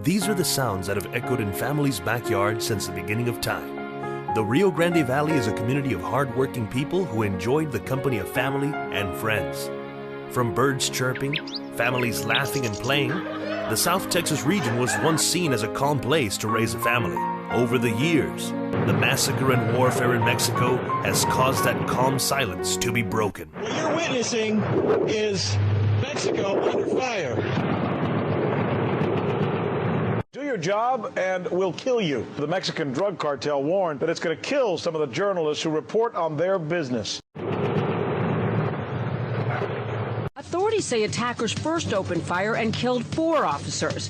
These are the sounds that have echoed in families' backyards since the beginning of time. The Rio Grande Valley is a community of hard-working people who enjoyed the company of family and friends. From birds chirping, families laughing and playing, the South Texas region was once seen as a calm place to raise a family. Over the years, the massacre and warfare in Mexico has caused that calm silence to be broken. What you're witnessing is Mexico under fire. Do your job and we'll kill you. The Mexican drug cartel warned that it's going to kill some of the journalists who report on their business. Authorities say attackers first opened fire and killed 4 officers.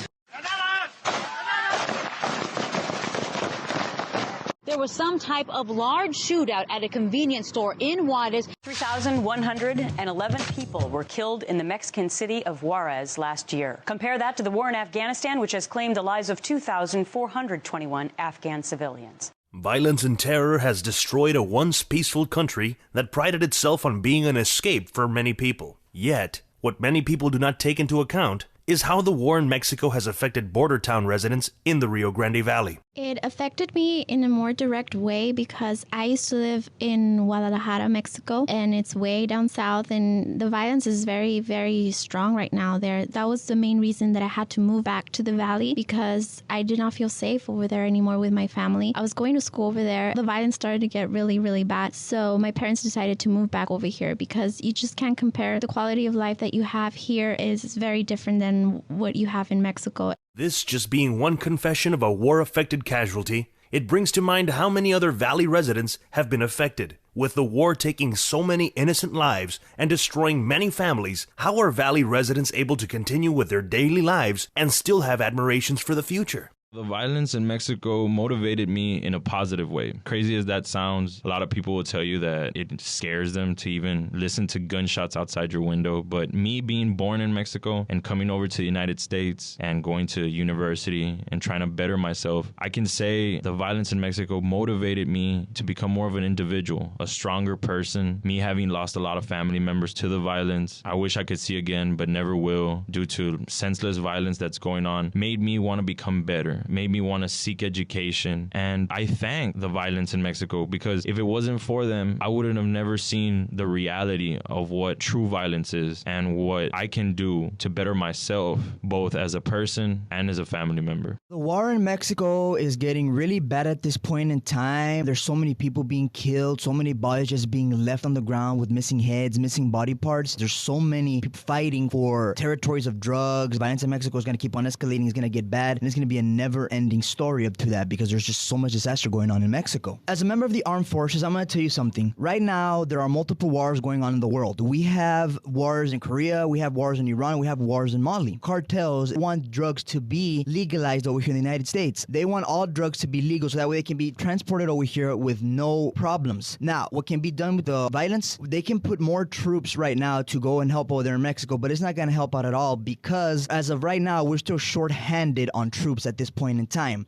There was some type of large shootout at a convenience store in Juarez. 3,111 people were killed in the Mexican city of Juarez last year. Compare that to the war in Afghanistan, which has claimed the lives of 2,421 Afghan civilians. Violence and terror has destroyed a once peaceful country that prided itself on being an escape for many people. Yet, what many people do not take into account is how the war in Mexico has affected border town residents in the Rio Grande Valley. It affected me in a more direct way because I used to live in Guadalajara, Mexico, and it's way down south, and the violence is very, very strong right now there. That was the main reason that I had to move back to the valley because I did not feel safe over there anymore with my family. I was going to school over there. The violence started to get really, really bad, so my parents decided to move back over here because you just can't compare. The quality of life that you have here is very different than what you have in Mexico. This just being one confession of a war-affected casualty, it brings to mind how many other valley residents have been affected. With the war taking so many innocent lives and destroying many families, how are valley residents able to continue with their daily lives and still have admirations for the future? The violence in Mexico motivated me in a positive way. Crazy as that sounds, a lot of people will tell you that it scares them to even listen to gunshots outside your window. But me being born in Mexico and coming over to the United States and going to university and trying to better myself, I can say the violence in Mexico motivated me to become more of an individual, a stronger person. Me having lost a lot of family members to the violence, I wish I could see again, but never will, due to senseless violence that's going on, made me want to become better. Made me want to seek education. And I thank the violence in Mexico because if it wasn't for them, I wouldn't have never seen the reality of what true violence is and what I can do to better myself, both as a person and as a family member. The war in Mexico is getting really bad at this point in time. There's so many people being killed, so many bodies just being left on the ground with missing heads, missing body parts. There's so many people fighting for territories of drugs. Violence in Mexico is going to keep on escalating. It's going to get bad, and it's going to be a never-ending story up to that because there's just so much disaster going on in Mexico. As a member of the armed forces, I'm going to tell you something. Right now, there are multiple wars going on in the world. We have wars in Korea, we have wars in Iran, we have wars in Mali. Cartels want drugs to be legalized over here in the United States. They want all drugs to be legal so that way they can be transported over here with no problems. Now, what can be done with the violence? They can put more troops right now to go and help over there in Mexico, but it's not going to help out at all because as of right now, we're still short-handed on troops at this point in time.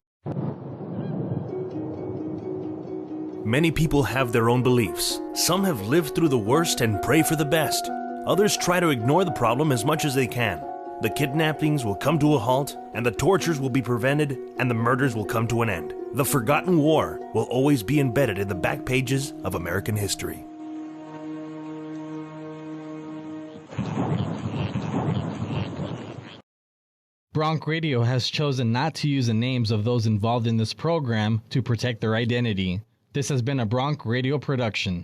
Many people have their own beliefs. Some have lived through the worst and pray for the best. Others try to ignore the problem as much as they can. The kidnappings will come to a halt, and the tortures will be prevented, and the murders will come to an end. The forgotten war will always be embedded in the back pages of American history. Bronc Radio has chosen not to use the names of those involved in this program to protect their identity. This has been a Bronc Radio production.